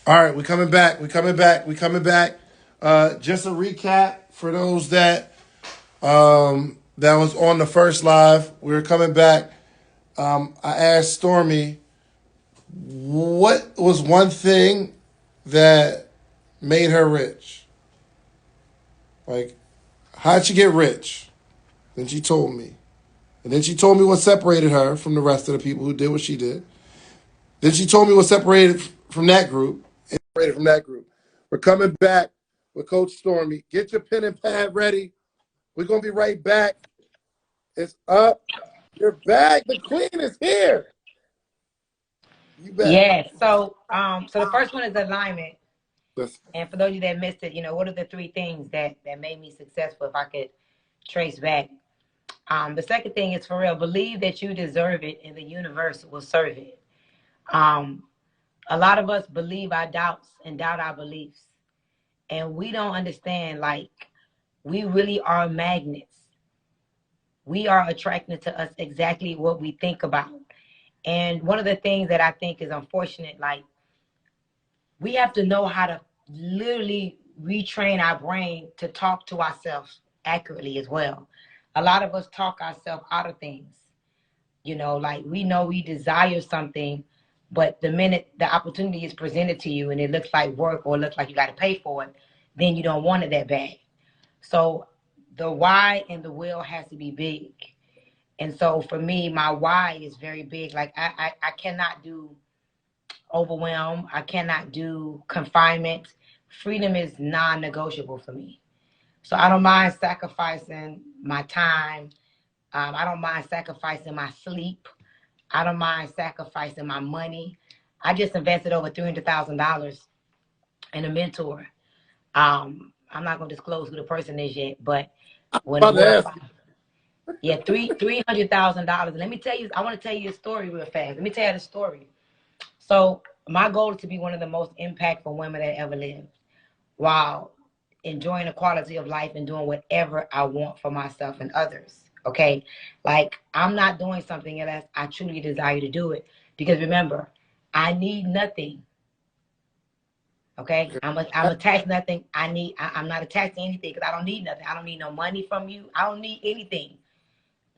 All right, we coming back. We coming back. We coming back. Just a recap for those that was on the first live. We were coming back. I asked Stormy what was one thing that made her rich. Like, how'd she get rich? Then she told me, and then she told me what separated her from the rest of the people who did what she did. Then she told me what separated from that group. And separated from that group. We're coming back with Coach Stormy. Get your pen and pad ready. We're gonna be right back. It's up. You're back. The queen is here. You back. Yes. So the first one is alignment. That's And for those of you that missed it, what are the three things that made me successful if I could trace back? The second thing is for real, believe that you deserve it and the universe will serve it. Um, a lot of us believe our doubts and doubt our beliefs. And we don't understand, like, we really are magnets. We are attracted to us exactly what we think about. And one of the things that I think is unfortunate, like, we have to know how to literally retrain our brain to talk to ourselves accurately as well. A lot of us talk ourselves out of things. Like, we know we desire something, but the minute the opportunity is presented to you and it looks like work or looks like you got to pay for it, then you don't want it that bad. So the why and the will has to be big. And so for me, my why is very big. Like, I cannot do overwhelm. I cannot do confinement. Freedom is non-negotiable for me. So I don't mind sacrificing my time. I don't mind sacrificing my sleep. I don't mind sacrificing my money. I just invested over $300,000 in a mentor. I'm not gonna disclose who the person is yet, but when the about to world, ask you. yeah, $300,000. Let me tell you, I want to tell you a story real fast. Let me tell you the story. So my goal is to be one of the most impactful women that ever lived, while enjoying the quality of life and doing whatever I want for myself and others. Okay. Like, I'm not doing something unless I truly desire to do it. Because remember, I need nothing. Okay. I'm attached to nothing. I'm not attached to anything because I don't need nothing. I don't need no money from you. I don't need anything.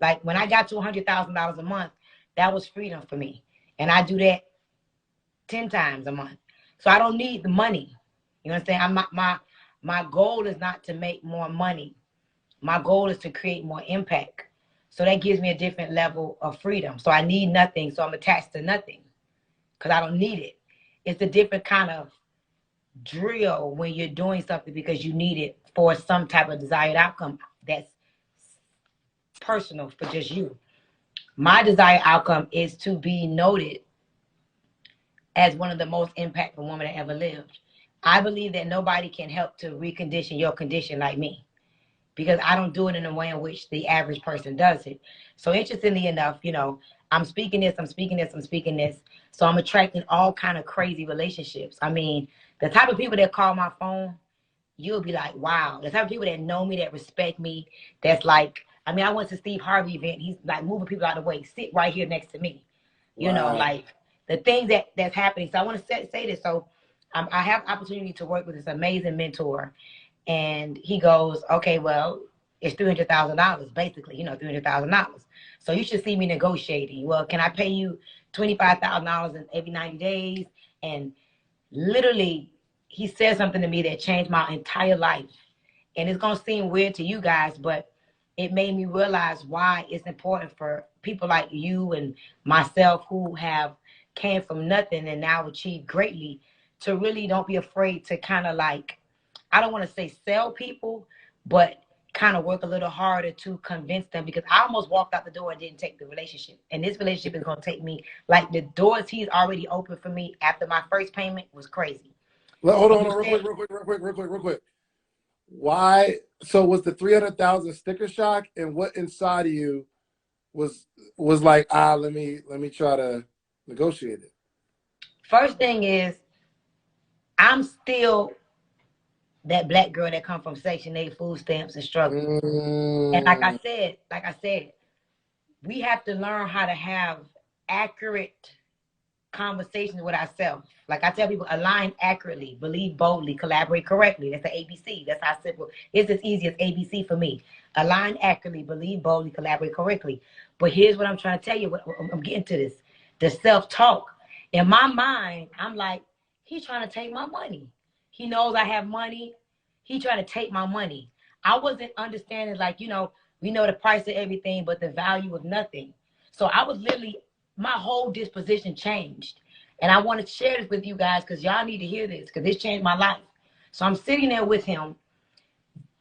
Like, when I got to $100,000 a month, that was freedom for me. And I do that 10 times a month. So I don't need the money. You know what I'm saying? My goal is not to make more money. My goal is to create more impact. So that gives me a different level of freedom. So I need nothing. So I'm attached to nothing because I don't need it. It's a different kind of drill when you're doing something because you need it for some type of desired outcome that's personal for just you. My desired outcome is to be noted as one of the most impactful women that ever lived. I believe that nobody can help to recondition your condition like me, because I don't do it in a way in which the average person does it. So interestingly enough, I'm speaking this, I'm speaking this, I'm speaking this. So I'm attracting all kind of crazy relationships. I mean, the type of people that call my phone, you'll be like, wow. The type of people that know me, that respect me, that's like, I mean, I went to Steve Harvey event. He's like moving people out of the way, sit right here next to me. Wow. Like the things that's happening. So I want to say this. So I have opportunity to work with this amazing mentor. And he goes, okay, well, it's $300,000, basically, $300,000. So you should see me negotiating. Well, can I pay you $25,000 in every 90 days? And literally, he said something to me that changed my entire life. And it's going to seem weird to you guys, but it made me realize why it's important for people like you and myself who have came from nothing and now achieved greatly to really don't be afraid to kind of like, I don't want to say sell people, but kind of work a little harder to convince them, because I almost walked out the door and didn't take the relationship. And this relationship is going to take me, like, the doors he's already opened for me after my first payment was crazy. Hold on, And he real said, quick, real quick. Why? So was the 300,000 sticker shock, and what inside of you was like, let me try to negotiate it. first thing is, I'm still that black girl that come from Section 8 food stamps and struggle. And Mm, like I said, we have to learn how to have accurate conversations with ourselves. Like I tell people, align accurately, believe boldly, collaborate correctly. That's the ABC. That's how simple. It's as easy as ABC for me. Align accurately, believe boldly, collaborate correctly. But here's what I'm trying to tell you. I'm getting to this. The self-talk. In my mind, I'm like, he's trying to take my money. He knows I have money. He trying to take my money. I wasn't understanding, like, you know, we know the price of everything, but the value of nothing. So I was literally, my whole disposition changed. And I want to share this with you guys because y'all need to hear this because this changed my life. So I'm sitting there with him,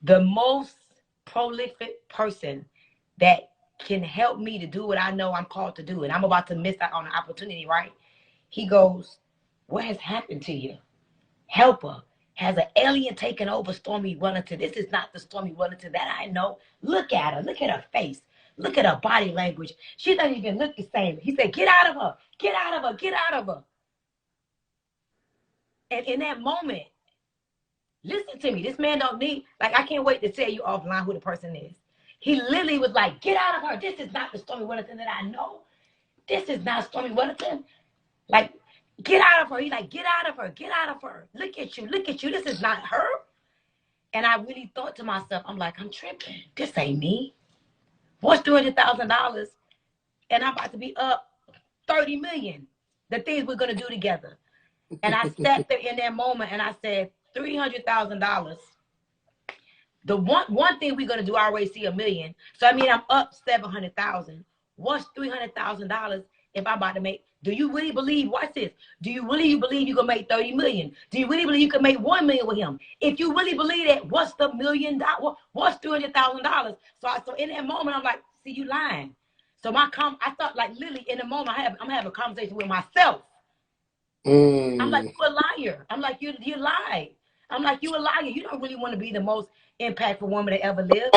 the most prolific person that can help me to do what I know I'm called to do. And I'm about to miss out on an opportunity, right? He goes, what has happened to you? Helper. Has an alien taken over Stormy Wellington? This is not the Stormy Wellington that I know. Look at her. Look at her face. Look at her body language. She doesn't even look the same. He said, get out of her. Get out of her. Get out of her. And in that moment, listen to me. This man don't need, like, I can't wait to tell you offline who the person is. He literally was like, get out of her. This is not the Stormy Wellington that I know. This is not Stormy Wellington. Like, get out of her. He's like, get out of her. Get out of her. Look at you. Look at you. This is not her. And I really thought to myself, I'm like, I'm tripping. This ain't me. What's $200,000? And I'm about to be up 30 million. The things we're going to do together. And I sat there in that moment and I said, $300,000. The one thing we're going to do, I already see $1 million. So I mean, I'm up 700,000. What's $300,000 if I'm about to make? Do you really believe, watch this, do you really believe you can make 30 million? Do you really believe you can make 1 million with him? If you really believe that, what's the $1 million? What's $300,000? So in that moment, I'm like, see, you lying. So I thought, like, literally in the moment, I'm having a conversation with myself. I'm like, you a liar. I'm like, you lied. I'm like, you a liar. You don't really want to be the most impactful woman that ever lived.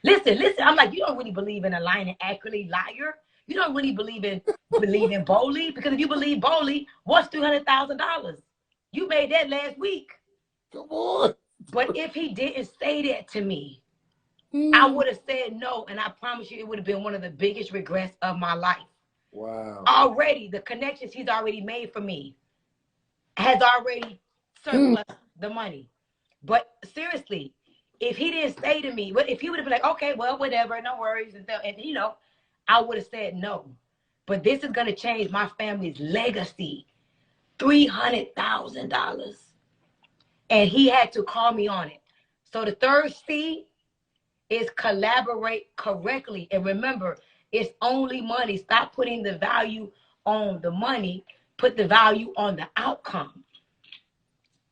Listen. I'm like, you don't really believe in aligning accurately, liar. You don't really believe in boldly, because if you believe boldly, what's $300,000? You made that last week. Come on. But if he didn't say that to me, I would have said no, and I promise you, it would have been one of the biggest regrets of my life. Wow. Already, the connections he's already made for me has already surplus the money. But seriously, if he didn't say to me, if he would have been like, okay, well, whatever, no worries, and you know, I would have said no. But this is going to change my family's legacy. $300,000. And he had to call me on it. So the third C is collaborate correctly. And remember, it's only money. Stop putting the value on the money. Put the value on the outcome.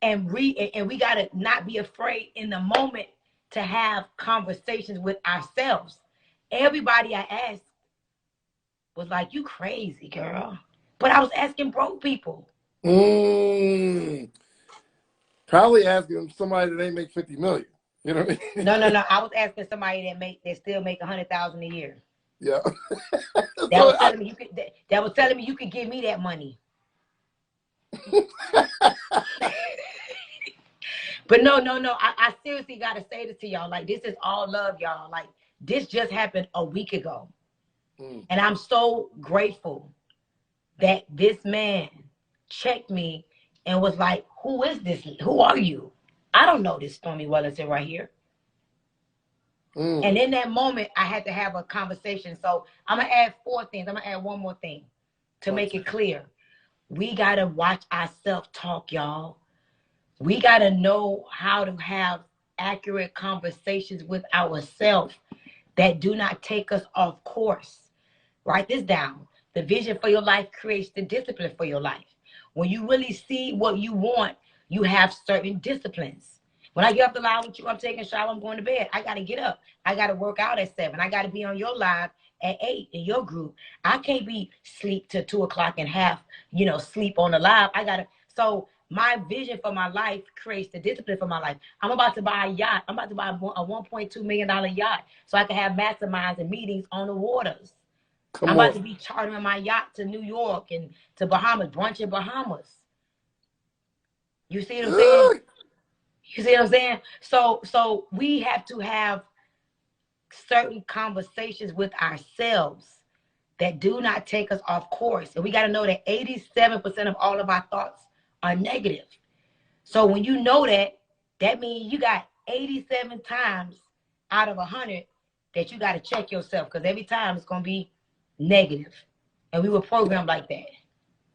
And we got to not be afraid in the moment to have conversations with ourselves. Everybody I asked was like, you crazy, girl. But I was asking broke people. Probably asking somebody that ain't make 50 million. You know what I mean? No. I was asking somebody that still make 100,000 a year. Yeah. That was telling me you could give me that money. But no. I seriously got to say this to y'all. Like, this is all love, y'all. Like, this just happened a week ago. And I'm so grateful that this man checked me and was like, who is this? Who are you? I don't know this Stormy Wellington right here. And in that moment, I had to have a conversation. So I'm going to add 4 things. I'm going to add one more thing to make it clear. We got to watch our self-talk, y'all. We got to know how to have accurate conversations with ourselves that do not take us off course. Write this down. The vision for your life creates the discipline for your life. When you really see what you want, you have certain disciplines. When I get off the line with you, I'm taking a shower, I'm going to bed. I got to get up. I got to work out at 7. I got to be on your live at 8 in your group. I can't be sleep till 2 o'clock and half, sleep on the live. So my vision for my life creates the discipline for my life. I'm about to buy a yacht. I'm about to buy a $1.2 million yacht so I can have masterminds and meetings on the waters. I'm about to be chartering my yacht to New York and to Bahamas, brunch in Bahamas. You see what I'm saying? You see what I'm saying? So we have to have certain conversations with ourselves that do not take us off course. And we got to know that 87% of all of our thoughts are negative. So when you know that, that means you got 87 times out of 100 that you got to check yourself, because every time it's going to be negative. And we were programmed like that.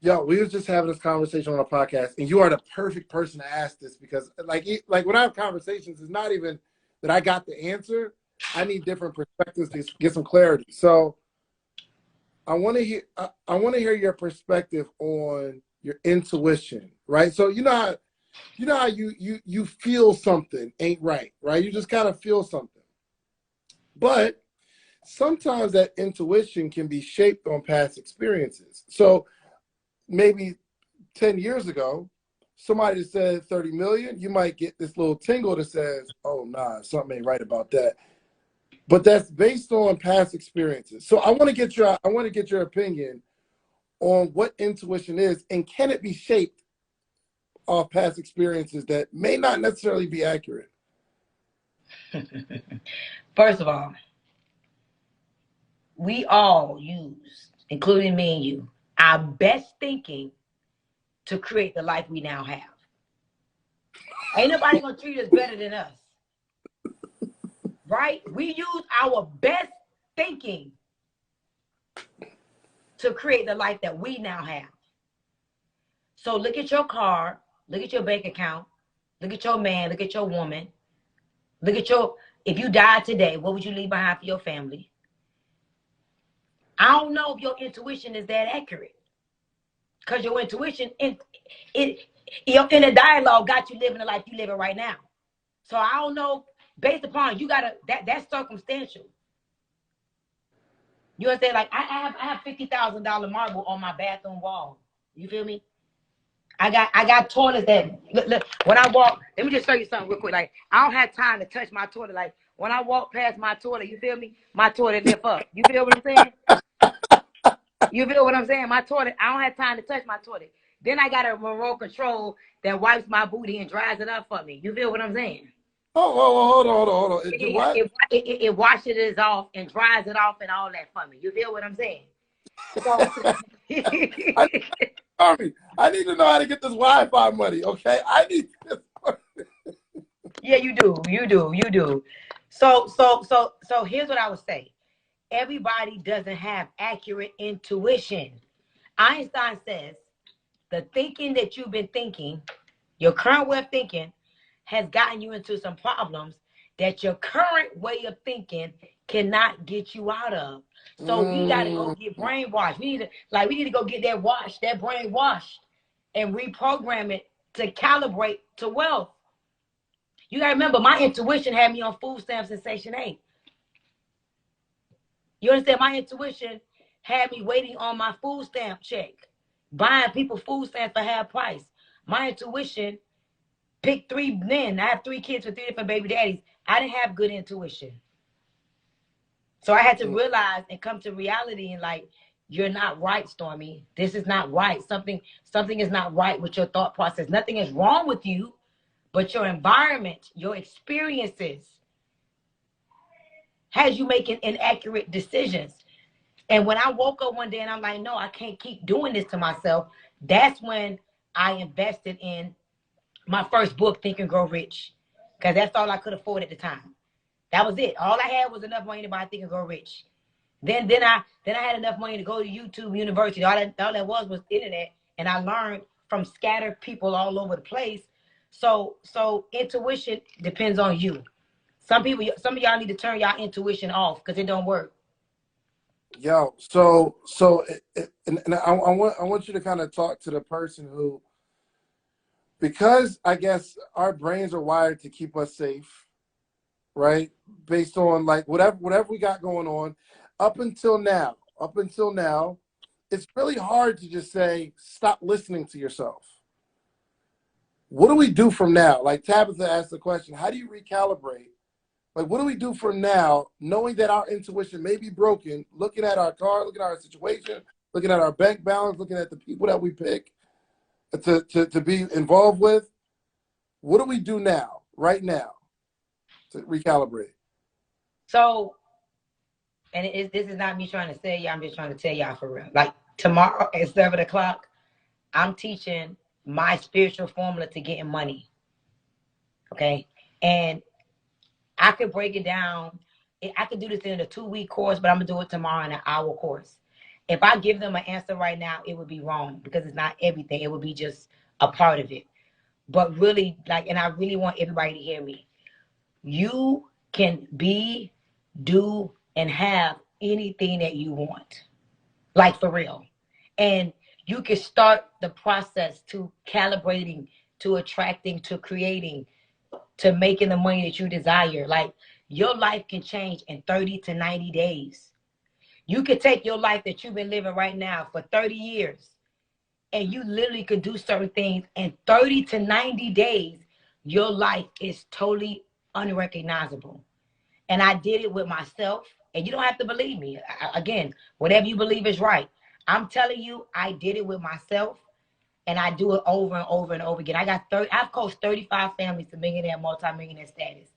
Yo, we was just having this conversation on a podcast, and you are the perfect person to ask this, because like when I have conversations, it's not even that I got the answer. I need different perspectives to get some clarity. So I want to hear your perspective on your intuition, right? So you know how you feel something ain't right? You just kind of feel something. But sometimes that intuition can be shaped on past experiences. So maybe 10 years ago, somebody said 30 million, you might get this little tingle that says, oh, nah, something ain't right about that. But that's based on past experiences. So I want to get your opinion on what intuition is, and can it be shaped off past experiences that may not necessarily be accurate? First of all, we all use, including me and you, our best thinking to create the life we now have. Ain't nobody gonna treat us better than us. Right? We use our best thinking to create the life that we now have. So look at your car, look at your bank account, look at your man, look at your woman, look at if you died today, what would you leave behind for your family? I don't know if your intuition is that accurate, because your intuition in a dialogue got you living the life you living right now. So I don't know, based upon that's circumstantial. You understand? Like I have $50,000 marble on my bathroom wall. You feel me? I got toilets that look, when I walk. Let me just show you something real quick. Like I don't have time to touch my toilet. Like when I walk past my toilet, you feel me? My toilet lift up. You feel what I'm saying? You feel what I'm saying? My toilet, I don't have time to touch my toilet. Then I got a remote control that wipes my booty and dries it up for me. You feel what I'm saying? Oh, hold on. It washes it off and dries it off and all that for me. You feel what I'm saying? So, I need to know how to get this Wi-Fi money, okay? I need this money. Yeah, you do. So here's what I would say. Everybody doesn't have accurate intuition. Einstein says the thinking that you've been thinking, your current way of thinking, has gotten you into some problems that your current way of thinking cannot get you out of. So we got to go get brainwashed. We need to go get that brain washed, and reprogram it to calibrate to wealth. You got to remember, my intuition had me on food stamps in Section 8. You understand? My intuition had me waiting on my food stamp check, buying people food stamps for half price. My intuition picked 3 men. I have 3 kids with 3 different baby daddies. I didn't have good intuition. So I had to realize and come to reality and like, you're not right, Stormy. This is not right. Something is not right with your thought process. Nothing is wrong with you, but your environment, your experiences has you making inaccurate decisions. And when I woke up one day and I'm like, no, I can't keep doing this to myself. That's when I invested in my first book, Think and Grow Rich, because that's all I could afford at the time. That was it. All I had was enough money to buy Think and Grow Rich. Then I had enough money to go to YouTube University. All that was internet, and I learned from scattered people all over the place. So intuition depends on you. Some of y'all need to turn y'all intuition off because it don't work. Yo, and I want you to kind of talk to the person who, because I guess our brains are wired to keep us safe, right? Based on like whatever we got going on, up until now, it's really hard to just say, stop listening to yourself. What do we do from now? Like Tabitha asked the question, how do you recalibrate? Like, what do we do from now, knowing that our intuition may be broken, looking at our car, looking at our situation, looking at our bank balance, looking at the people that we pick to be involved with? What do we do now, right now, to recalibrate? So and this is not me trying to say y'all. I'm just trying to tell y'all for real. Like tomorrow at 7 o'clock, I'm teaching my spiritual formula to getting money. Okay, and I could break it down. I could do this in a 2-week course, but I'm gonna do it tomorrow in an hour course. If I give them an answer right now, it would be wrong because it's not everything. It would be just a part of it. But really, like, and I really want everybody to hear me. You can be, do, and have anything that you want. Like for real. And you can start the process to calibrating, to attracting, to creating, to making the money that you desire. Like your life can change in 30 to 90 days. You could take your life that you've been living right now for 30 years and you literally could do certain things in 30 to 90 days. Your life is totally unrecognizable. And I did it with myself. And you don't have to believe me. Again, whatever you believe is right. I'm telling you, I did it with myself. And I do it over and over and over again. I've coached 35 families to millionaire, multi-millionaire status.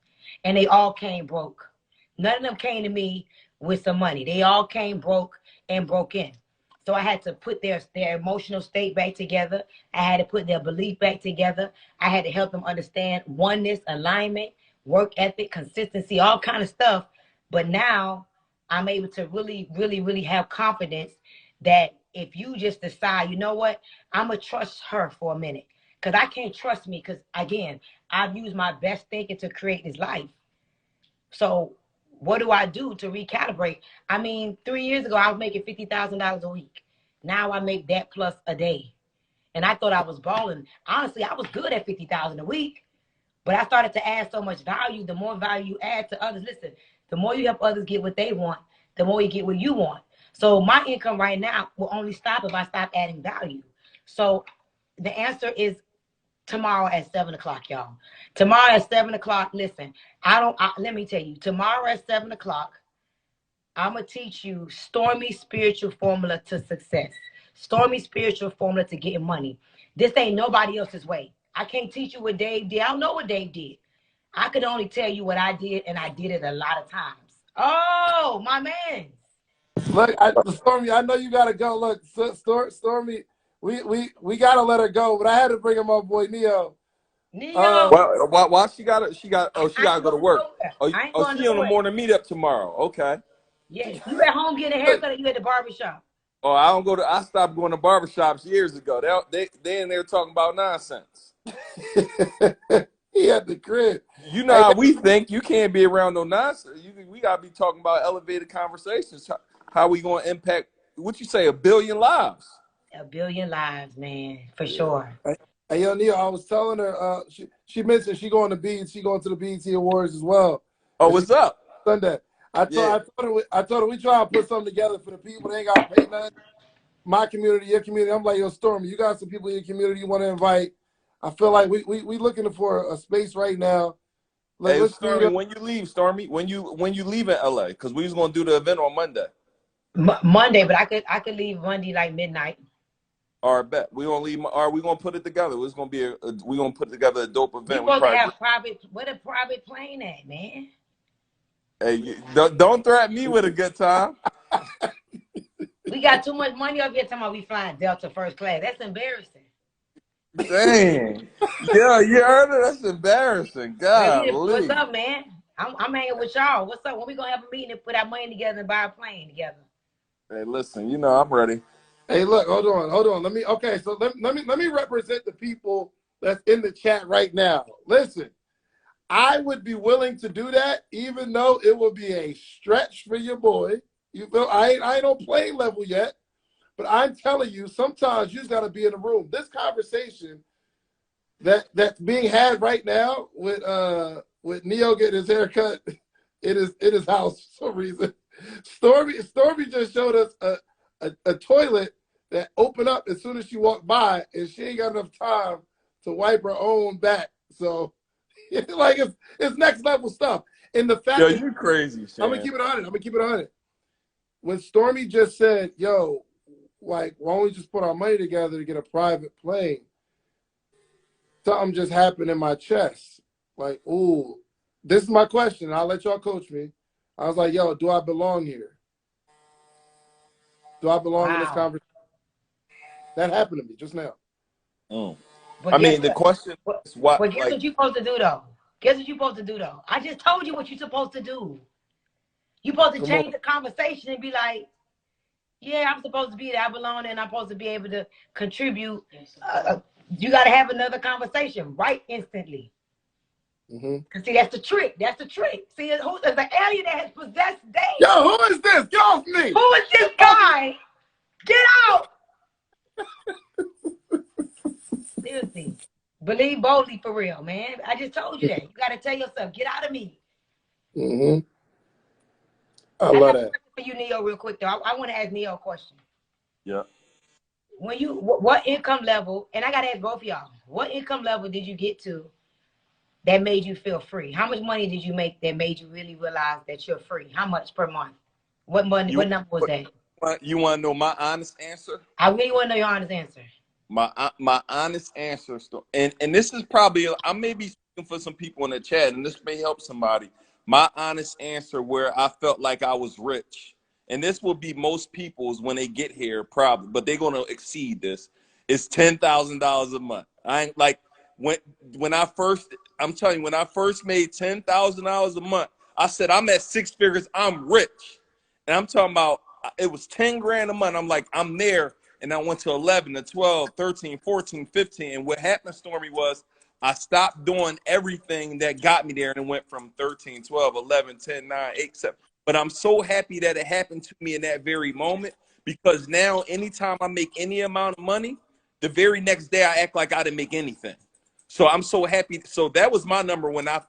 And they all came broke. None of them came to me with some money. They all came broke and broke in. So I had to put their emotional state back together. I had to put their belief back together. I had to help them understand oneness, alignment, work ethic, consistency, all kind of stuff. But now I'm able to really, really, really have confidence that if you just decide, you know what, I'm going to trust her for a minute. Because I can't trust me because, again, I've used my best thinking to create this life. So what do I do to recalibrate? I mean, 3 years ago, I was making $50,000 a week. Now I make that plus a day. And I thought I was balling. Honestly, I was good at $50,000 a week. But I started to add so much value. The more value you add to others, listen, the more you help others get what they want, the more you get what you want. So my income right now will only stop if I stop adding value. So the answer is tomorrow at 7 o'clock, y'all. Tomorrow at 7 o'clock, listen, let me tell you, tomorrow at 7 o'clock, I'm going to teach you Stormy spiritual formula to success. Stormy spiritual formula to getting money. This ain't nobody else's way. I can't teach you what Dave did. I don't know what Dave did. I could only tell you what I did, and I did it a lot of times. Oh, my man. Look, Stormy, I know you gotta go. Look, Stormy, we gotta let her go, but I had to bring him up, boy, Neo. Neo. Why she gotta go to work? I ain't going She on the nowhere. morning meetup tomorrow. Okay. Yeah, you at home getting a haircut or you at the barbershop? Oh, I stopped going to barbershops years ago. They in there talking about nonsense. He at the crib. You know how we think. You can't be around no nonsense. We gotta be talking about elevated conversations. How we gonna impact, what you say, 1 billion lives? 1 billion lives, man, for sure. Hey, yo, Neil, I was telling her, she mentioned she going to the BET Awards as well. Oh, what's up? Sunday. I told her we try to put something together for the people. They ain't got to pay nothing. My community, your community. I'm like, yo, Stormy, you got some people in your community you want to invite. I feel like we looking for a space right now. Hey, Stormy, when you leave, Stormy, when you leave in LA, because we was gonna do the event on Monday. Monday, but I could leave Monday like midnight. All right, bet. We gonna leave. All right, we gonna put it together. It's gonna be we gonna put together a dope event. We gonna have private. Where the private plane at, man? Hey, don't threaten me with a good time. We got too much money up here talking about we flying Delta first class. That's embarrassing. Dang. Yeah, you heard it? That's embarrassing. God. What's up, man? I'm hanging with y'all. What's up? When we gonna have a meeting and put our money together and buy a plane together? Hey, listen, you know I'm ready. Hey, look, hold on. Let me represent the people that's in the chat right now. Listen, I would be willing to do that, even though it would be a stretch for your boy. You feel I ain't on plane level yet, but I'm telling you, sometimes you just gotta be in the room. This conversation that's being had right now with Neo getting his haircut in his house for some reason. Stormy just showed us a toilet that opened up as soon as she walked by, and she ain't got enough time to wipe her own back. So, like, it's next level stuff. And the fact that you crazy, Shan. I'm gonna keep it on it. When Stormy just said, "Yo, like, why don't we just put our money together to get a private plane?" Something just happened in my chest. Like, ooh, this is my question. I'll let y'all coach me. I was like, "Yo, do I belong here?" Do I belong in this Wow. conversation? That happened to me just now. But I guess mean, the what? question is what, But guess like, what you're supposed to do though? Guess what you're supposed to do though? I just told you what you're supposed to do. You're supposed to Come on. change the conversation and be like, yeah, I'm supposed to be there. I belong there and I'm supposed to be able to contribute. You got to have another conversation right instantly. Because see, that's the trick. That's the trick. See, there's an alien that has possessed Dave. Yo, who is this? Get off me. Who is this guy? Get out. Seriously. Believe boldly for real, man. I just told you that. You got to tell yourself, get out of me. I love that. For you, Neo, real quick, though. I want to ask Neo a question. yeah. When you, what income level, and I got to ask both of y'all, what income level did you get to that made you feel free? How much money did you make that made you really realize that you're free? How much per month? What money? What number was that? You want to know my honest answer? I really want to know your honest answer. My honest answer, and this is probably, I may be speaking for some people in the chat, and this may help somebody. My honest answer where I felt like I was rich, and this will be most people's when they get here probably, but they're going to exceed this, is $10,000 a month. I ain't like, when I first, I'm telling you, when I first made $10,000 a month, I said, I'm at six figures, I'm rich. And I'm talking about, it was 10 grand a month. I'm like, I'm there. And I went to 11 to 12, 13, 14, 15. And what happened, Stormy, was I stopped doing everything that got me there and it went from 13, 12, 11, 10, 9, 8, 7. But I'm so happy that it happened to me in that very moment, because now anytime I make any amount of money, the very next day I act like I didn't make anything. So I'm so happy. So that was my number when I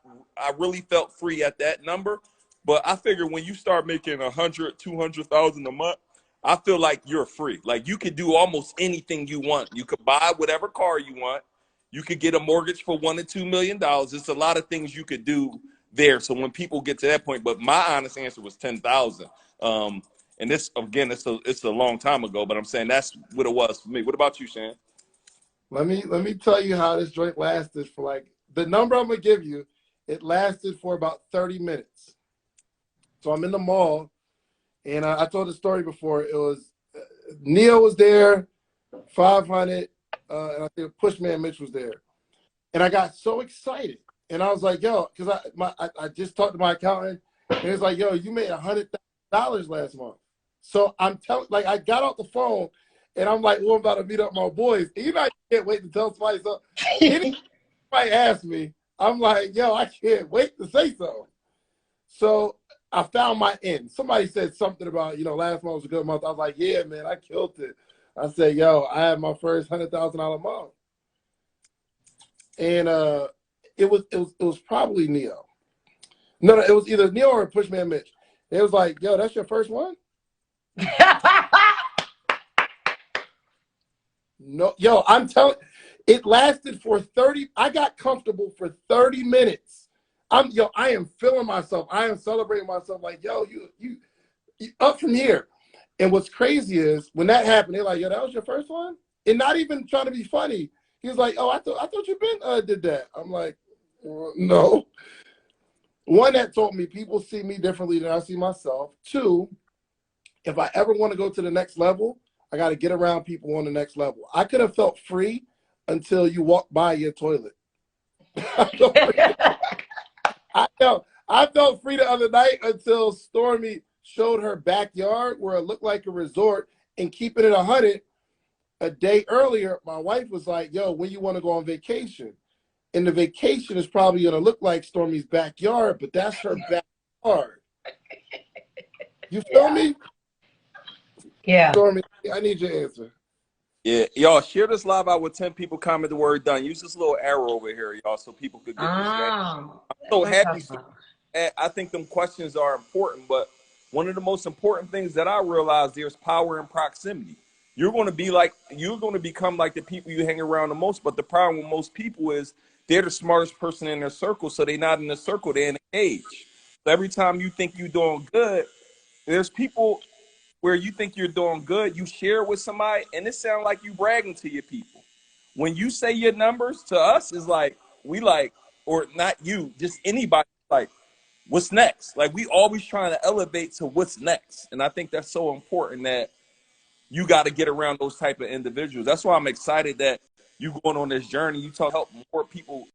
really felt free at that number. But I figure when you start making 100, 200,000 a month, I feel like you're free. Like you could do almost anything you want. You could buy whatever car you want. You could get a mortgage for $1 to $2 million. It's a lot of things you could do there. So when people get to that point, but my honest answer was 10,000. And this again, it's a long time ago, but I'm saying that's what it was for me. What about you, Shan? Let me tell you how this joint lasted for, like, the number I'm gonna give you. It lasted for about 30 minutes. So I'm in the mall, and I told the story before. It was Neo was there, 500, and I think Pushman Mitch was there. And I got so excited, and I was like, "Yo," because I just talked to my accountant, and he was like, "Yo, you made $100,000 last month." So I'm telling, like, I got off the phone, and I'm like, "Well, I'm about to meet up my boys." And you know, I can't wait to tell somebody something. Anybody ask me, I'm like, "Yo, I can't wait to say something." So I found my end. Somebody said something about, last month was a good month. I was like, yeah, man, I killed it. I said, yo, I had my first $100,000 month. And it was probably Neo. No, it was either Neo or Pushman Mitch. It was like, yo, that's your first one? No, yo, I'm telling, it lasted for 30. I got comfortable for 30 minutes. I am feeling myself. I am celebrating myself. Like, yo, you up from here. And what's crazy is when that happened, they're like, yo, that was your first one? And not even trying to be funny. He was like, oh, I thought you been did that. I'm like, no. One, that told me people see me differently than I see myself. Two, if I ever want to go to the next level, I got to get around people on the next level. I could have felt free until you walk by your toilet. I felt free the other night until Stormy showed her backyard where it looked like a resort. And keeping it 100, a day earlier, my wife was like, yo, when you want to go on vacation? And the vacation is probably going to look like Stormy's backyard, but that's her backyard. You feel me? Yeah. Stormy, I need your answer. Yeah, y'all share this live out with 10 people. Comment the word done. Use this little arrow over here, y'all, so people could get this. I'm so happy. I think them questions are important, but one of the most important things that I realize, there's power in proximity. You're going to become like the people you hang around the most. But the problem with most people is they're the smartest person in their circle, so they're not in the circle, they're in a cage. So every time you think you're doing good, there's people where you think you're doing good, you share it with somebody, and it sounds like you bragging to your people. When you say your numbers to us, is like, we like, or not you, just anybody, like, what's next? Like, we always trying to elevate to what's next. And I think that's so important, that you got to get around those type of individuals. That's why I'm excited that you going on this journey. You help more people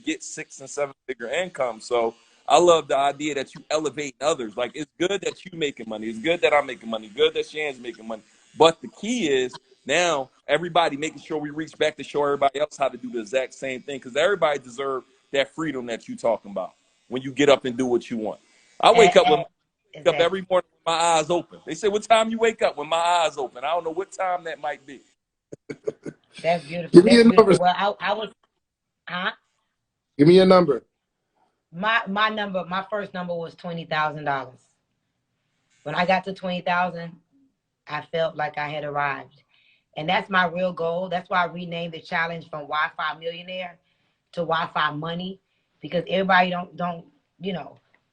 get 6 and 7 figure income. So I love the idea that you elevate others. Like, it's good that you making money. It's good that I'm making money. Good that Shan's making money. But the key is now everybody making sure we reach back to show everybody else how to do the exact same thing, because everybody deserves that freedom that you talking about when you get up and do what you want. I wake up Exactly. every morning with my eyes open. They say, what time you wake up? When my eyes open. I don't know what time that might be. That's beautiful. Give me That's your number. beautiful. Well, I was, Give me your number. my first number was $20,000. When I got to 20,000, I felt like I had arrived. And that's my real goal. That's why I renamed the challenge from Wi-Fi Millionaire to Wi-Fi Money, because everybody don't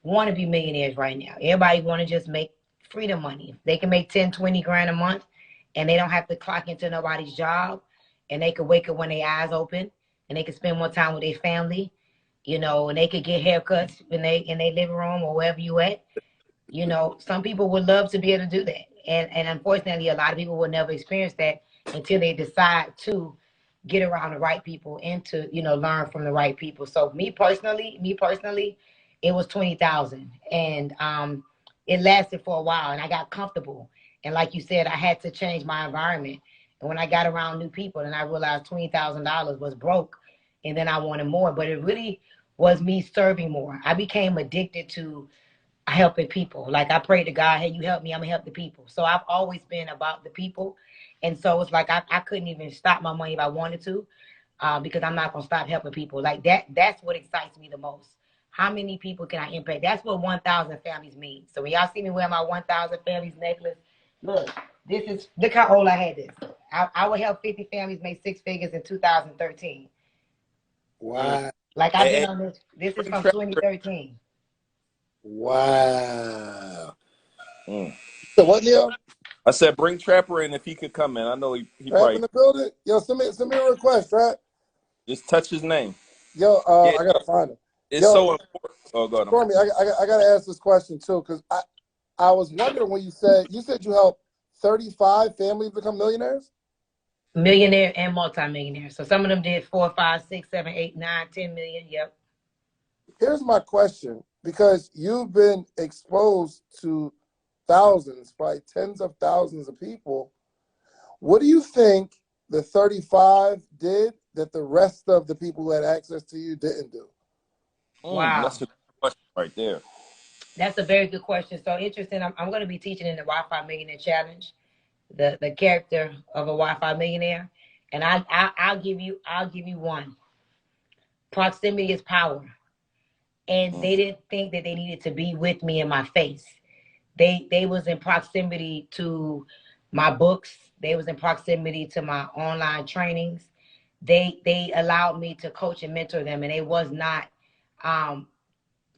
want to be millionaires right now. Everybody want to just make freedom money. They can make 10, 20 grand a month, and they don't have to clock into nobody's job, and they can wake up when their eyes open, and they can spend more time with their family, and they could get haircuts in their living room or wherever you at. Some people would love to be able to do that. And unfortunately, a lot of people will never experience that until they decide to get around the right people and to, learn from the right people. So me personally, it was 20,000, and it lasted for a while, and I got comfortable. And like you said, I had to change my environment. And when I got around new people, and I realized $20,000 was broke, and then I wanted more. But it really was me serving more. I became addicted to helping people. Like, I pray to God, hey, you help me, I'm gonna help the people. So I've always been about the people. And so it's like I couldn't even stop my money if I wanted to, because I'm not gonna stop helping people. Like that's what excites me the most. How many people can I impact? That's what 1,000 families mean. So when y'all see me wear my 1,000 families necklace, look how old I had this. I would help 50 families make 6 figures in 2013. Wow. Like, I've been on this. This is from 2013. Wow. So what, Leo? I said, bring Trapper in if he could come in. I know he Trap probably in the building? Yo, send me a request, right? just touch his name. Yo, Yeah, I gotta find him. it's Yo, so important. Oh, go ahead. Stormy, I gotta ask this question too, because I was wondering when you said you helped 35 families become millionaires. Millionaire and multimillionaire. So some of them did 4, 5, 6, 7, 8, 9, 10 million. Yep. Here's my question, because you've been exposed to thousands, probably tens of thousands of people. What do you think the 35 did that the rest of the people who had access to you didn't do? Wow. That's a good question right there. That's a very good question. So interesting. I'm going to be teaching in the Wi-Fi Millionaire Challenge, the character of a Wi-Fi millionaire, and I'll give you one. Proximity is power, and they didn't think that they needed to be with me in my face. They was in proximity to my books. They was in proximity to my online trainings. They allowed me to coach and mentor them, and they was not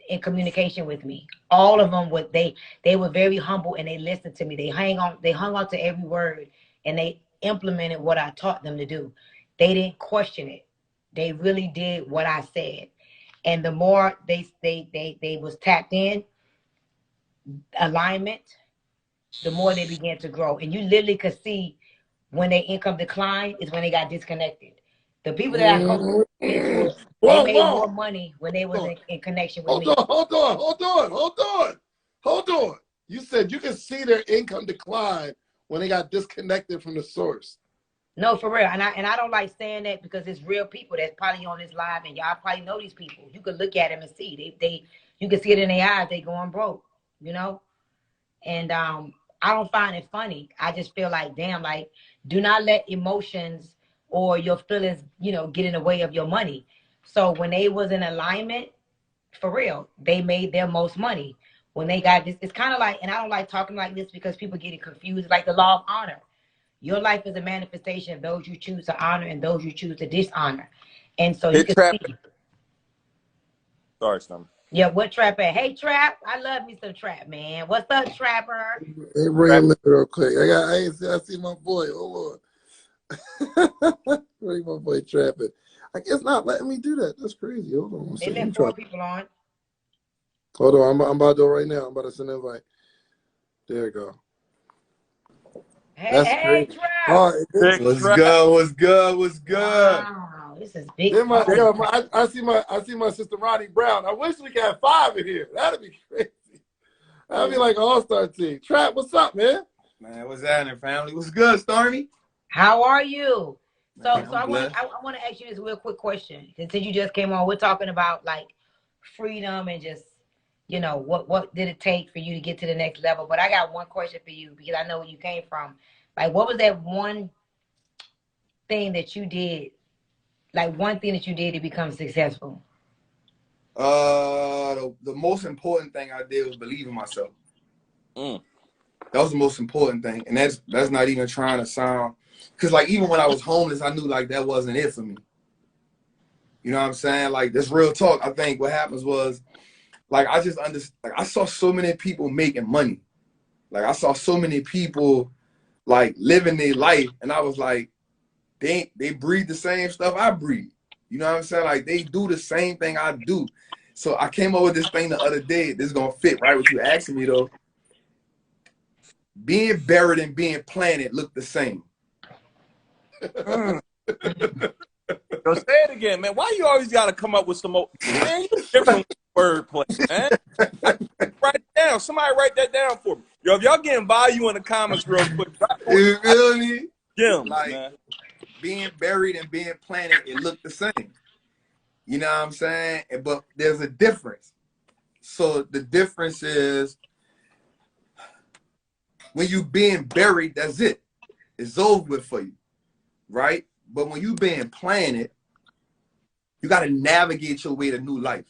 in communication with me. All of them they were very humble, and they listened to me. They hung on to every word, and they implemented what I taught them to do. They didn't question it. They really did what I said. And the more they was tapped in, alignment, the more they began to grow. And you literally could see when their income declined is when they got disconnected. The people that I coached mentors, they made more money when they was in connection with me. Hold on. You said you can see their income decline when they got disconnected from the source. No, for real. And I don't like saying that because it's real people that's probably on this live, and y'all probably know these people. You could look at them and see you can see it in their eyes. They going broke, And I don't find it funny. I just feel like, damn, like, do not let emotions or your feelings, get in the way of your money. So when they was in alignment, for real, they made their most money. When they got this, it's kind of like, and I don't like talking like this because people get it confused, like the law of honor. Your life is a manifestation of those you choose to honor and those you choose to dishonor. And so you can see. Sorry, Stormy. Yeah, what Trap at? Hey, Trap. I love me some Trap, man. What's up, Trapper? Hey, bring him in real quick. I see my boy. Hold on. Bring my boy Trapping. I guess not letting me do that. That's crazy. Hold on. They let 4 people on. Hold on. I'm about to do it right now. I'm about to send an invite. There you go. That's Hey, crazy. Trap. Oh, Big What's Trap. good? What's good? What's good? Wow, this is big then my, party. yo, I see my sister Ronnie Brown. I wish we could have 5 in here. That'd be crazy. That'd be like an all-star team. Trap, what's up, man? Man, what's happening, family? What's good, Stormy? How are you? Man, So I'm blessed. I want to ask you this real quick question. Since you just came on, we're talking about like freedom and just, you know, what did it take for you to get to the next level? But I got one question for you because I know where you came from. Like, what was that one thing that you did? Like one thing that you did to become successful? The most important thing I did was believe in myself. Mm. That was the most important thing, and that's not even trying to sound, because like even when I was homeless, I knew like that wasn't it for me. You know what I'm saying? Like this real talk. I think what happens was, like I just understand. Like I saw so many people making money. Like I saw so many people like living their life, and I was like, they breathe the same stuff I breathe. You know what I'm saying? Like they do the same thing I do. So I came up with this thing the other day. This is gonna fit right what you asking me though. Being buried and being planted look the same. Mm. Yo, say it again, man. Why you always got to come up with some more? Man, you different wordplay, man. Write it down. Somebody write that down for me. Yo, if y'all getting value in the comments real quick, You feel me? gems, Like man. being buried and being planted, it look the same. You know what I'm saying? But there's a difference. So the difference is when you being buried, that's it. It's over with for you, right? But when you being planted, you got to navigate your way to new life,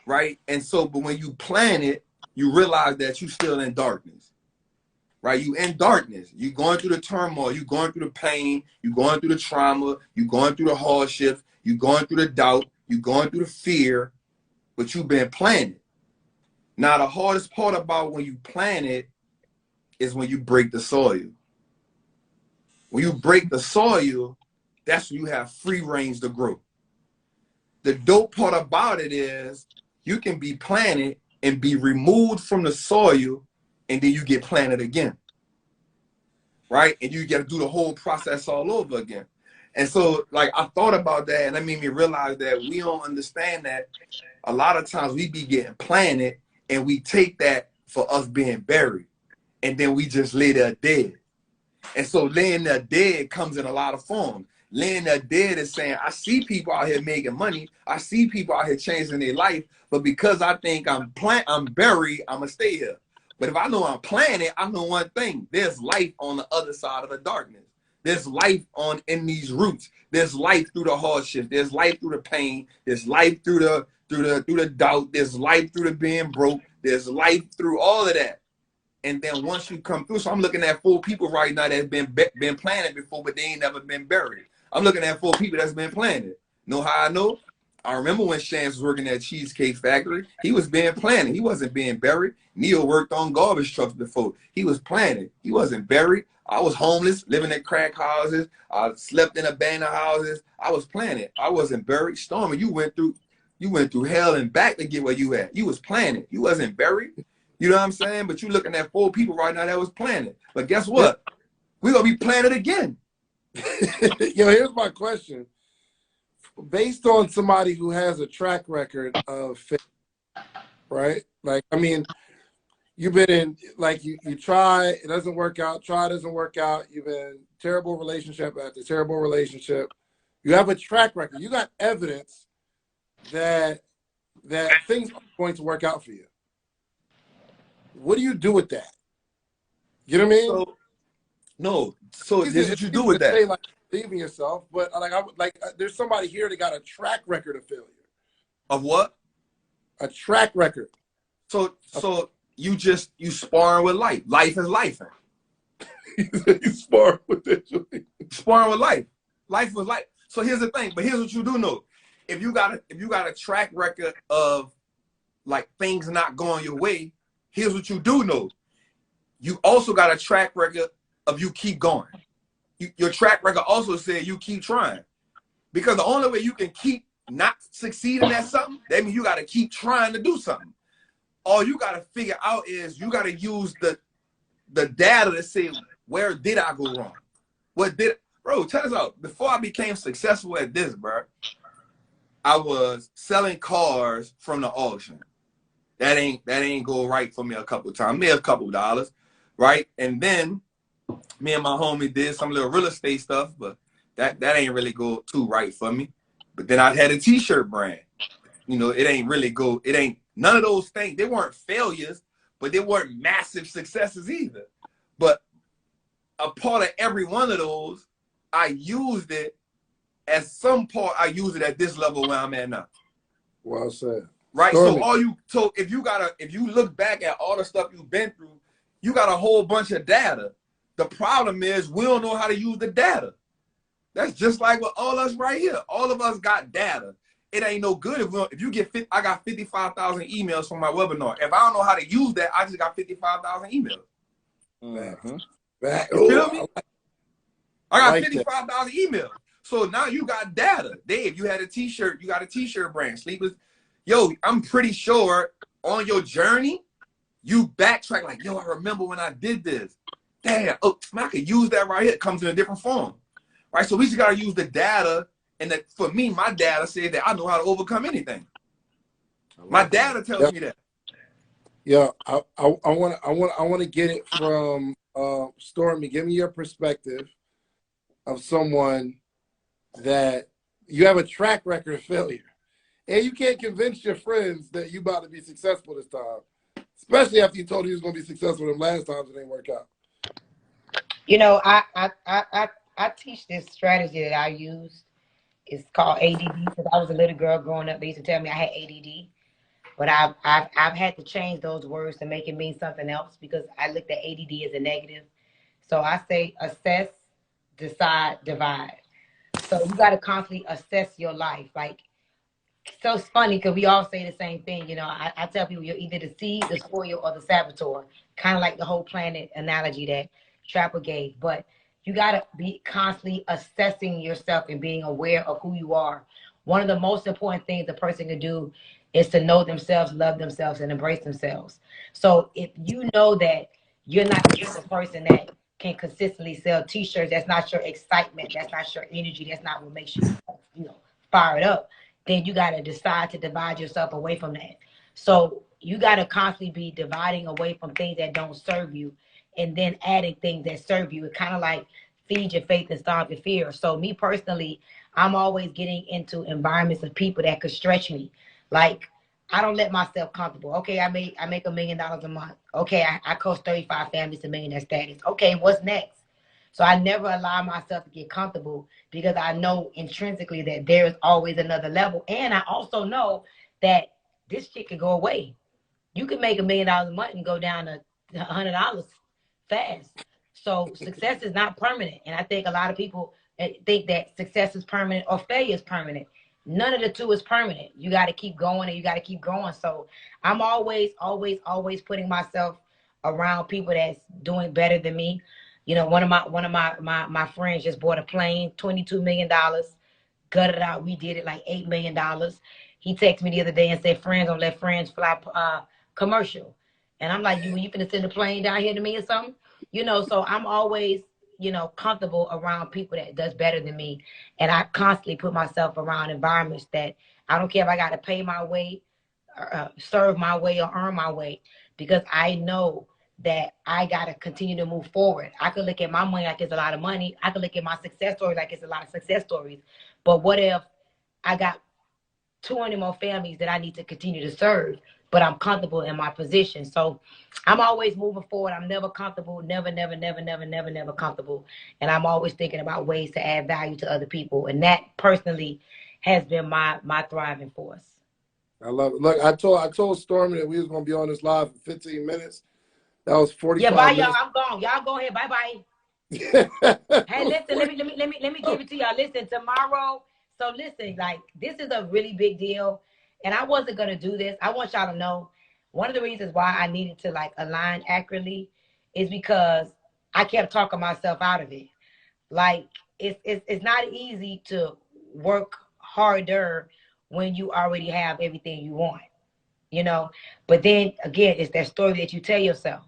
right? And so, but when you plan it, you realize that you still in darkness, right? You in darkness. You going through the turmoil. You going through the pain. You going through the trauma. You going through the hardships. You going through the doubt. You going through the fear, but you've been planted. Now, the hardest part about when you plant it is when you break the soil. When you break the soil, that's when you have free range to grow. The dope part about it is you can be planted and be removed from the soil, and then you get planted again, right? And you got to do the whole process all over again. And so, like, I thought about that, and that made me realize that we don't understand that a lot of times we be getting planted, and we take that for us being buried, and then we just lay there dead. And so laying there dead comes in a lot of forms. Laying there dead is saying, I see people out here making money. I see people out here changing their life. But because I think I'm buried, I'm going to stay here. But if I know I'm planted, I know one thing. There's life on the other side of the darkness. There's life in these roots. There's life through the hardship. There's life through the pain. There's life through the doubt. There's life through the being broke. There's life through all of that. And then once you come through, so I'm looking at 4 people right now that's been planted before, but they ain't never been buried. I'm looking at 4 people that's been planted. Know how I know? I remember when Shands was working at Cheesecake Factory. He was being planted. He wasn't being buried. Neil worked on garbage trucks before. He was planted. He wasn't buried. I was homeless, living in crack houses. I slept in abandoned houses. I was planted. I wasn't buried. Stormy, you went through hell and back to get where you at. You was planted. You wasn't buried. You know what I'm saying? But you're looking at 4 people right now that was planted. But guess what? We're going to be planted again. Yo, here's my question. Based on somebody who has a track record of failure, right? Like, I mean, you've been in, like, you try, it doesn't work out, try, it doesn't work out. You've been terrible relationship after terrible relationship. You have a track record. You got evidence that things are going to work out for you. What do you do with that? You know what I mean? So this is what you do with that. Say, like, believe in yourself, but there's somebody here that got a track record of failure. Of what? A track record. So you sparring with life. Life is life. You sparring with it. Sparring with life. Life was life. So here's the thing. But here's what you do know. If you got a track record of like things not going your way, here's what you do know. You also got a track record of you keep going. Your track record also said you keep trying. Because the only way you can keep not succeeding at something, that means you got to keep trying to do something. All you got to figure out is you got to use the data to say, where did I go wrong? What did, bro, check this out. Before I became successful at this, bro, I was selling cars from the auction. That ain't go right for me a couple of times. Maybe a couple of dollars, right? And then me and my homie did some little real estate stuff, but that ain't really go too right for me. But then I had a t-shirt brand. You know, it ain't none of those things. They weren't failures, but they weren't massive successes either. But a part of every one of those, I used it at some part. I use it at this level where I'm at now. Well said. Right. Stormy. So if you look back at all the stuff you've been through, you got a whole bunch of data. The problem is we don't know how to use the data. That's just like with all us right here. All of us got data. It ain't no good if you get I got 55,000 emails from my webinar. If I don't know how to use that, I just got 55,000 emails. Mm-hmm. You feel me? I got 55,000 emails. So now you got data. Dave, you had a t-shirt. You got a t-shirt brand. Sleepers. Yo, I'm pretty sure on your journey, you backtrack like, yo, I remember when I did this. Damn, oh, I could use that right here. It comes in a different form. Right? So we just got to use the data. And that for me, my data says that I know how to overcome anything. My data tells me that. Yeah, I want to get it from Stormy. Give me your perspective of someone that you have a track record of failure. And you can't convince your friends that you about to be successful this time, especially after you told you was going to be successful them last times it didn't work out. You know, I teach this strategy that I use. It's called ADD. Because I was a little girl growing up, they used to tell me I had ADD, but I've had to change those words to make it mean something else because I looked at ADD as a negative. So I say assess, decide, divide. So you got to constantly assess your life, like. So it's funny because we all say the same thing. You know, I tell people you're either the seed, the spoiler, or the saboteur. Kind of like the whole planet analogy that Trapper gave. But you got to be constantly assessing yourself and being aware of who you are. One of the most important things a person can do is to know themselves, love themselves, and embrace themselves. So if you know that you're not the type of person that can consistently sell T-shirts, that's not your excitement, that's not your energy, that's not what makes you, fired up, then you got to decide to divide yourself away from that. So you got to constantly be dividing away from things that don't serve you and then adding things that serve you. It kind of like feed your faith and starve your fear. So me personally, I'm always getting into environments of people that could stretch me. Like, I don't let myself comfortable. Okay, I make $1 million a month. Okay, I coach 35 families to millionaire status. Okay, what's next? So I never allow myself to get comfortable because I know intrinsically that there is always another level. And I also know that this shit could go away. You can make $1 million a month and go down to $100 fast. So success is not permanent. And I think a lot of people think that success is permanent or failure is permanent. None of the two is permanent. You got to keep going and you got to keep growing. So I'm always putting myself around people that's doing better than me. You know, one of my friends just bought a plane, $22 million, gutted it out. We did it like $8 million. He texted me the other day and said, friends don't let friends fly commercial. And I'm like, you finna send a plane down here to me or something? You know, so I'm always, comfortable around people that does better than me. And I constantly put myself around environments that I don't care if I got to pay my way, serve my way, or earn my way, because I know that I got to continue to move forward. I could look at my money like it's a lot of money. I could look at my success story like it's a lot of success stories. But what if I got 200 more families that I need to continue to serve, but I'm comfortable in my position? So I'm always moving forward. I'm never comfortable, never comfortable. And I'm always thinking about ways to add value to other people. And that personally has been my thriving force. I love it. Look, I told Stormy that we was going to be on this live for 15 minutes. That was 45 Yeah, bye, minutes. y'all. I'm gone. Y'all go ahead. Bye-bye. Hey, listen, let me give it to y'all. Listen, tomorrow. So listen, like, this is a really big deal. And I wasn't going to do this. I want y'all to know one of the reasons why I needed to like align accurately is because I kept talking myself out of it. Like, it's not easy to work harder when you already have everything you want, But then again, it's that story that you tell yourself.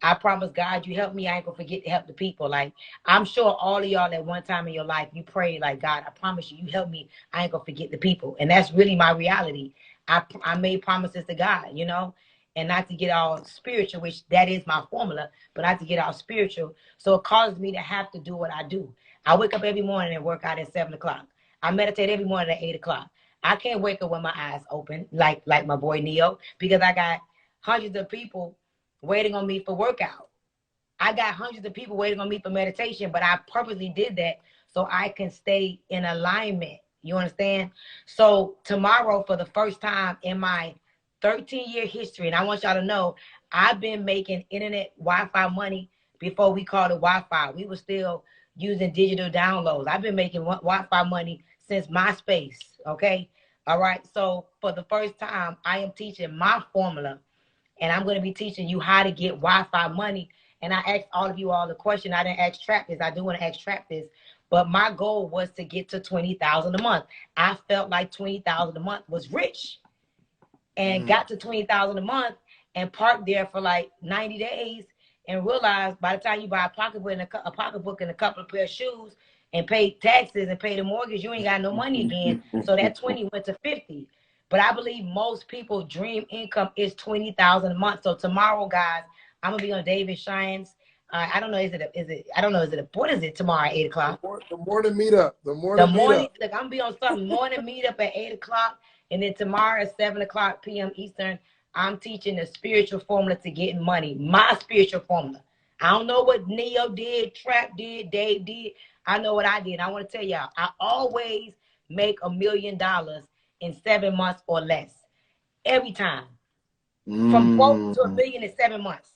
I promise God, you help me, I ain't gonna forget to help the people. Like, I'm sure all of y'all at one time in your life, you pray like, God, I promise you, you help me, I ain't gonna forget the people. And that's really my reality. I made promises to God, you know, and not to get all spiritual, which that is my formula, but not to get all spiritual. So it causes me to have to do what I do. I wake up every morning and work out at 7 o'clock. I meditate every morning at 8 o'clock. I can't wake up with my eyes open like my boy Neo, because I got hundreds of people waiting on me for workout. I got hundreds of people waiting on me for meditation, but I purposely did that so I can stay in alignment. You understand? So tomorrow, for the first time in my 13-year history, and I want y'all to know, I've been making internet Wi-Fi money before we called it Wi-Fi. We were still using digital downloads. I've been making Wi-Fi money since MySpace, okay? All right, so for the first time, I am teaching my formula, and I'm going to be teaching you how to get Wi-Fi money. And I asked all of you all the question. I didn't ask Trap this. I do want to ask Trap this. But my goal was to get to $20,000 a month. I felt like $20,000 a month was rich, and got to $20,000 a month and parked there for like 90 days and realized by the time you buy a pocketbook and a couple of pair of shoes and pay taxes and pay the mortgage, you ain't got no money again. So that 20 went to 50. But I believe most people's dream income is $20,000 a month. So tomorrow, guys, I'm gonna be on David Shands. I don't know. Is it what is it tomorrow at 8 o'clock? The morning meetup. The morning. Look, I'm gonna be on something morning meetup at 8 o'clock, and then tomorrow at 7 o'clock p.m. Eastern, I'm teaching the spiritual formula to getting money. My spiritual formula. I don't know what Neo did, Trap did, Dave did. I know what I did. I want to tell y'all, I always make $1 million in 7 months or less. Every time. From broke to $1 million in 7 months.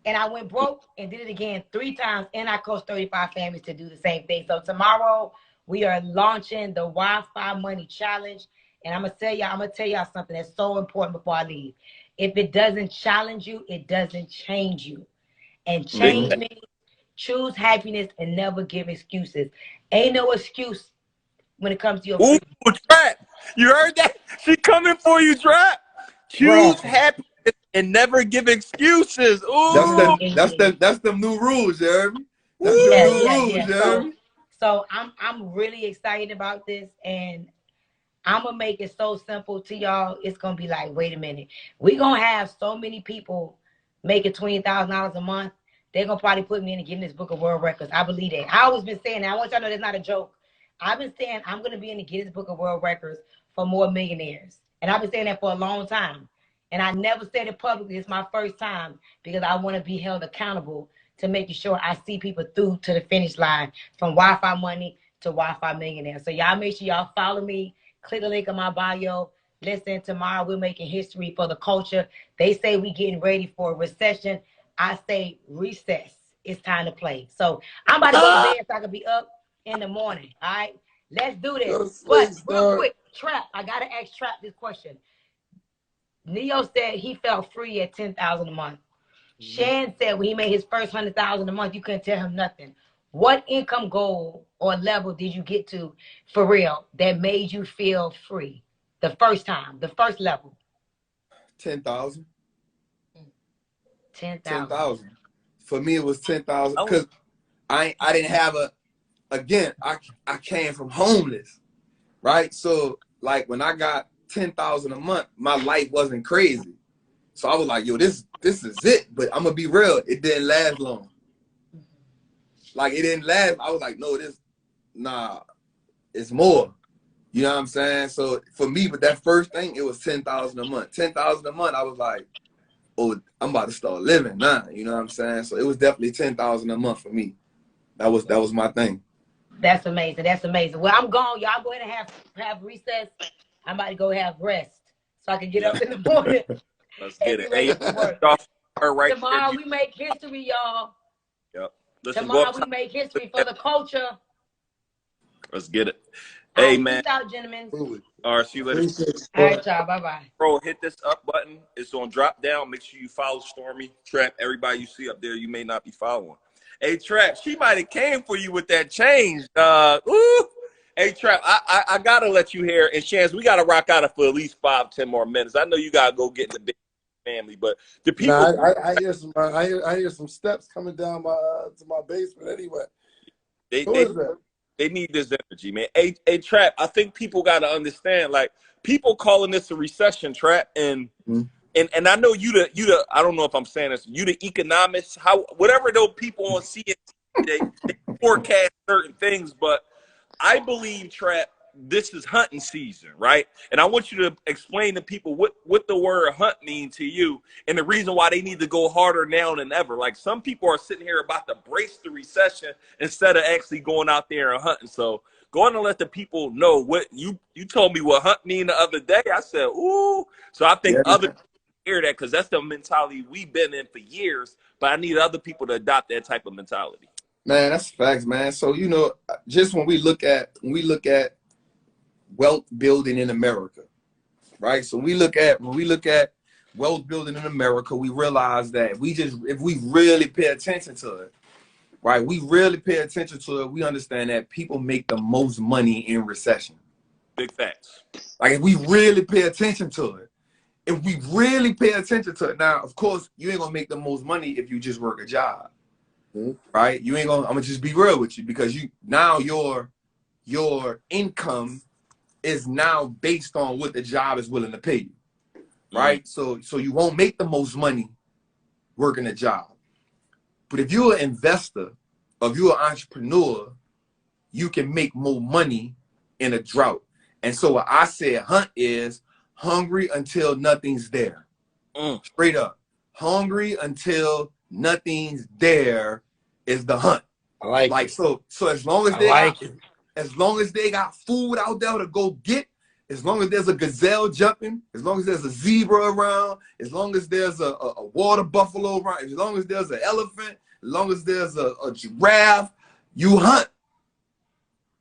And I went broke and did it again 3 times. And I coached 35 families to do the same thing. So tomorrow we are launching the Wi-Fi Money Challenge. And I'm gonna tell y'all something that's so important before I leave. If it doesn't challenge you, it doesn't change you. And change means choose happiness and never give excuses. Ain't no excuse when it comes to your freedom. Ooh, Trap. You heard that? She coming for you, Trap. Choose happiness and never give excuses. Ooh. That's the new rules, you heard me? That's the new rules, you heard me? So I'm really excited about this, and I'm gonna make it so simple to y'all. It's gonna be like, wait a minute, we gonna have so many people making $20,000 a month. They're gonna probably put me in the Guinness Book of World Records. I believe that. I always been saying that. I want y'all to know that's not a joke. I've been saying I'm gonna be in the Guinness Book of World Records for more millionaires, and I've been saying that for a long time. And I never said it publicly. It's my first time because I want to be held accountable to making sure I see people through to the finish line, from Wi-Fi money to Wi-Fi millionaire. So y'all make sure y'all follow me. Click the link in my bio. Listen, tomorrow we're making history for the culture. They say we getting ready for a recession. I say recess. It's time to play. So I'm about to go to bed so I can be up in the morning. All right, let's do this. But real quick, Trap, I gotta ask Trap this question. Neo said he felt free at $10,000 a month. Shan said when he made his first $100,000 a month, you couldn't tell him nothing. What income goal or level did you get to for real that made you feel free the first time, the first level? 10,000. 10,000. For me, it was 10,000 because I didn't have I came from homeless, right? So like when I got 10,000 a month, my life wasn't crazy. So I was like, yo, this is it. But I'm gonna be real, it didn't last long. Like it didn't last. I was like, no, it's more. You know what I'm saying? So for me, but that first thing, it was 10,000 a month. 10,000 a month, I was like, oh, I'm about to start living now. You know what I'm saying? So it was definitely 10,000 a month for me. That was my thing. That's amazing. That's amazing. Well, I'm gone. Y'all go ahead and have recess. I'm about to go have rest so I can get up in the morning. Let's get it. Hey, right tomorrow we make history, y'all. Yep. Listen, tomorrow we make history for the culture. Let's get it. Hey, man. Peace out, gentlemen. All right, see you later. All right, y'all. Bye-bye. Bro, hit this up button. It's on drop down. Make sure you follow Stormy, Trap. Everybody you see up there, you may not be following. Hey, Trap, she might have came for you with that change. Ooh. Hey, Trap, I got to let you hear. And Chance, we got to rock out for at least 5-10 more minutes. I know you got to go get in the big family. But the people, Nah, I hear some. I hear some steps coming down my to my basement. Anyway, they who they is that? they need this energy, man. A Trap. I think people got to understand. Like people calling this a recession, Trap, and I know you the I don't know if I'm saying this. You the economists, how whatever those people on CNN, they forecast certain things, but I believe, Trap, this is hunting season, right? And I want you to explain to people what the word hunt means to you and the reason why they need to go harder now than ever. Like some people are sitting here about to brace the recession instead of actually going out there and hunting. So go on and let the people know what you told me what hunt mean the other day. I said, ooh. So I think Yeah, other people hear that because that's the mentality we've been in for years, but I need other people to adopt that type of mentality. man, that's facts, man. So you know, just when we look at wealth building in America, right? So when we look at wealth building in America, we realize that if we really pay attention to it, right? We really pay attention to it, we understand that people make the most money in recession. Big facts. Like if we really pay attention to it, now, of course, you ain't gonna make the most money if you just work a job. Right? You ain't gonna, I'm gonna just be real with you because your income is now based on what the job is willing to pay you. Right? So you won't make the most money working a job. But if you're an investor, or if you're an entrepreneur, you can make more money in a drought. And so what I said hunt is hungry until nothing's there. Straight up. Hungry until nothing's there is the hunt. I like it. So as long as they got food out there to go get, as long as there's a gazelle jumping, as long as there's a zebra around, as long as there's a water buffalo around, as long as there's an elephant, as long as there's a giraffe, you hunt.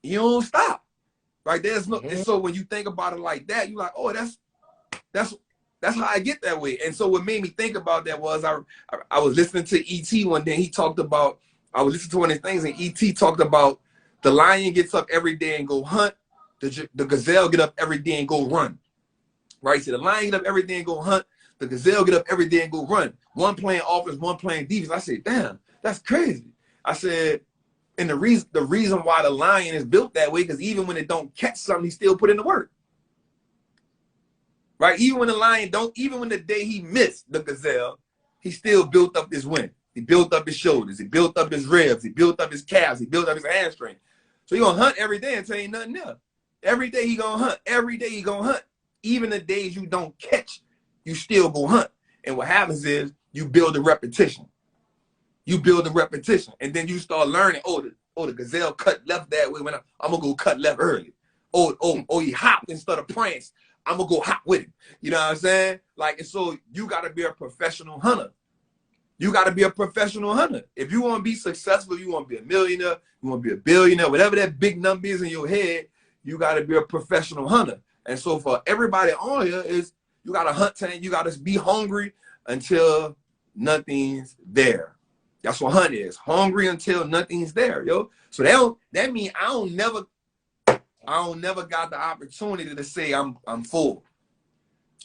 You don't stop. Right? There's no, and so when you think about it like that, you're like, oh, that's how I get that way. And so what made me think about that was I was listening to E.T. one day. He talked about, I was listening to one of his things, and E.T. talked about the lion gets up every day and go hunt. The gazelle get up every day and go run. Right? So the lion get up every day and go hunt. The gazelle get up every day and go run. One playing offense, one playing defense. I said, damn, that's crazy. I said, and the reason why the lion is built that way, because even when it don't catch something, he still put in the work. Right? Even when the lion even when the day he missed the gazelle, he still built up his wing. He built up his shoulders. He built up his ribs. He built up his calves. He built up his hamstring. So he gonna hunt every day until ain't nothing there. Every day he gonna hunt. Every day he gonna hunt. Even the days you don't catch, you still go hunt. And what happens is you build a repetition. You build a repetition, and then you start learning. Oh, the gazelle cut left that way. When I'm gonna go cut left early. Oh, he hopped instead of prance. I'm gonna go hop with him. You know what I'm saying? Like, and so you gotta be a professional hunter. You gotta be a professional hunter. If you want to be successful, you want to be a millionaire, you want to be a billionaire, whatever that big number is in your head, you gotta be a professional hunter. And so for everybody on here is you gotta hunt and you gotta be hungry until nothing's there. That's what hunt is. Hungry until nothing's there, yo. So that means I don't never got the opportunity to say I'm full.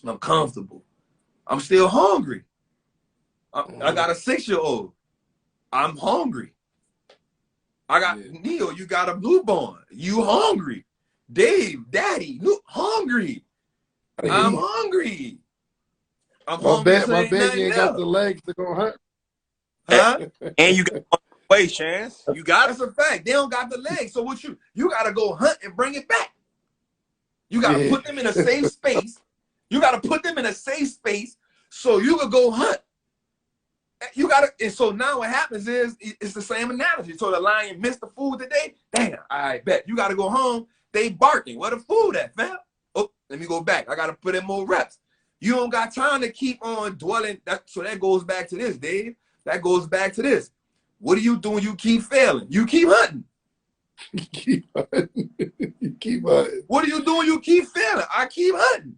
I'm comfortable. I'm still hungry. I got a 6-year-old. I'm hungry. I got Neil, you got a newborn. You hungry. Dave, daddy, hungry. I'm hungry. I'm hungry. My baby ain't got the legs to go hunt. Huh? And you got way, Chance. You got That's a fact. They don't got the legs. So what you gotta go hunt and bring it back. You gotta put them in a safe space. You gotta put them in a safe space so you can go hunt. You gotta, and so now what happens is it's the same analogy. So the lion missed the food today. Damn, I bet. You gotta go home. They barking. Where the food at, fam? Oh, let me go back. I gotta put in more reps. You don't got time to keep on dwelling. So that goes back to this, Dave. That goes back to this. What are you doing? You keep failing. You keep hunting. You keep hunting. You keep hunting. What are you doing? You keep failing. I keep hunting.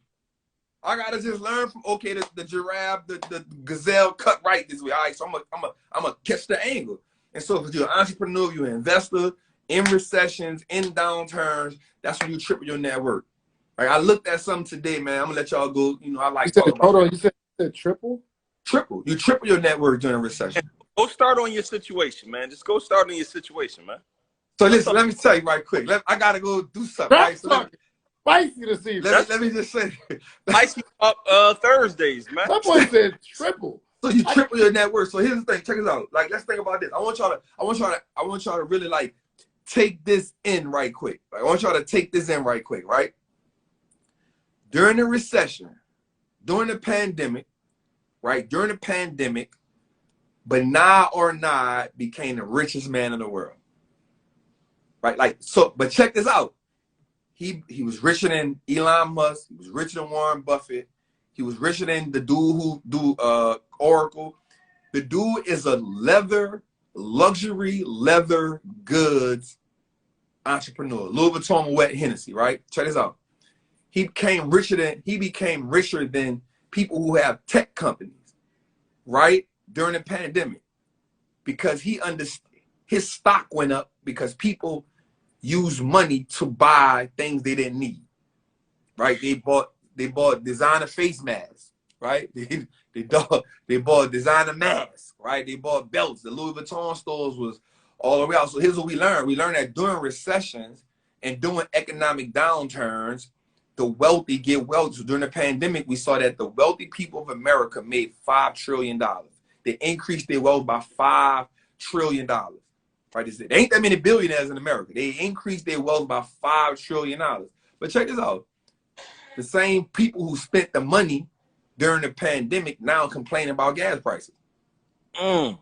I gotta just learn from the giraffe, the gazelle cut right this way. All right, so I'm gonna catch the angle. And so if you're an entrepreneur, you're an investor, in recessions, in downturns, that's when you triple your network. Right? I looked at something today, man. I'm gonna let y'all go. You know, I like talking about. Hold on, you said The triple? Triple. You triple your net worth during a recession. Go start on your situation, man. Just go start on your situation, man. So listen, let me tell you right quick. I gotta go do something. Right? So spicy to see. Let me just say. Spicy up Thursdays, man. That boy said triple. So you triple your net worth. So here's the thing. Check this out. Like, let's think about this. I want y'all to really like take this in right quick. Like, I want y'all to take this in right quick, right? During the recession, during the pandemic, right? During the pandemic, Bernard Arnault became the richest man in the world. Right? Like, so, but check this out. He was richer than Elon Musk. He was richer than Warren Buffett. He was richer than the dude who do Oracle. The dude is a luxury leather goods entrepreneur. Louis Vuitton Wet Hennessy, right? Check this out. He became richer than people who have tech companies, right? During the pandemic. Because his stock went up because people used money to buy things they didn't need. Right? They bought designer face masks, right? They bought designer masks, right? They bought belts. The Louis Vuitton stores was all the way out. So here's what we learned. We learned that during recessions and during economic downturns, the wealthy get wealthy. So during the pandemic, we saw that the wealthy people of America made $5 trillion. They increased their wealth by $5 trillion. Right? There ain't that many billionaires in America. They increased their wealth by $5 trillion. But check this out. The same people who spent the money during the pandemic now complain about gas prices. Wow.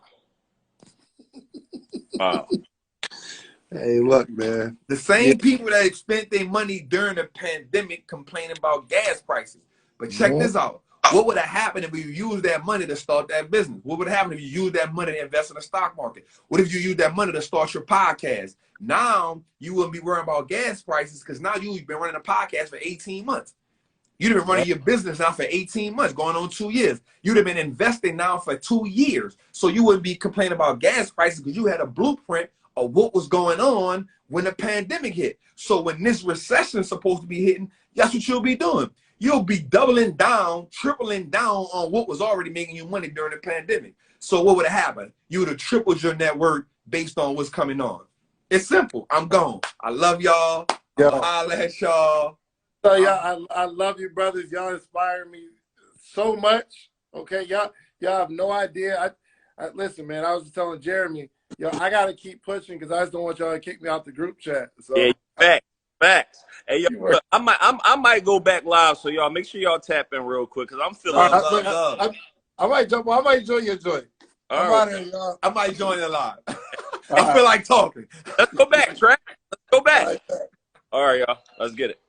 Hey, look, man. The same people that spent their money during the pandemic complaining about gas prices. But check this out. What would have happened if you used that money to start that business? What would happen if you used that money to invest in the stock market? What if you used that money to start your podcast? Now you wouldn't be worrying about gas prices because now you've been running a podcast for 18 months. You'd have been running your business now for 18 months, going on 2 years. You'd have been investing now for 2 years. So you wouldn't be complaining about gas prices because you had a blueprint of what was going on when the pandemic hit. So when this recession is supposed to be hitting, that's what you'll be doing. You'll be doubling down, tripling down on what was already making you money during the pandemic. So what would have happened? You would have tripled your net worth based on what's coming on. It's simple. I'm gone. I love y'all. I'll holler at y'all. So y'all, I love you, brothers. Y'all inspire me so much. Okay, y'all have no idea. I listen, man. I was telling Jeremy, I gotta keep pushing because I just don't want y'all to kick me out the group chat. So Yeah, facts. Hey, yo, look, I might go back live, so y'all make sure y'all tap in real quick because I'm feeling. I might jump. I might join your joint. I might join you live. I feel like talking. Let's go back, Trap. Let's go back. All right, y'all. Let's get it.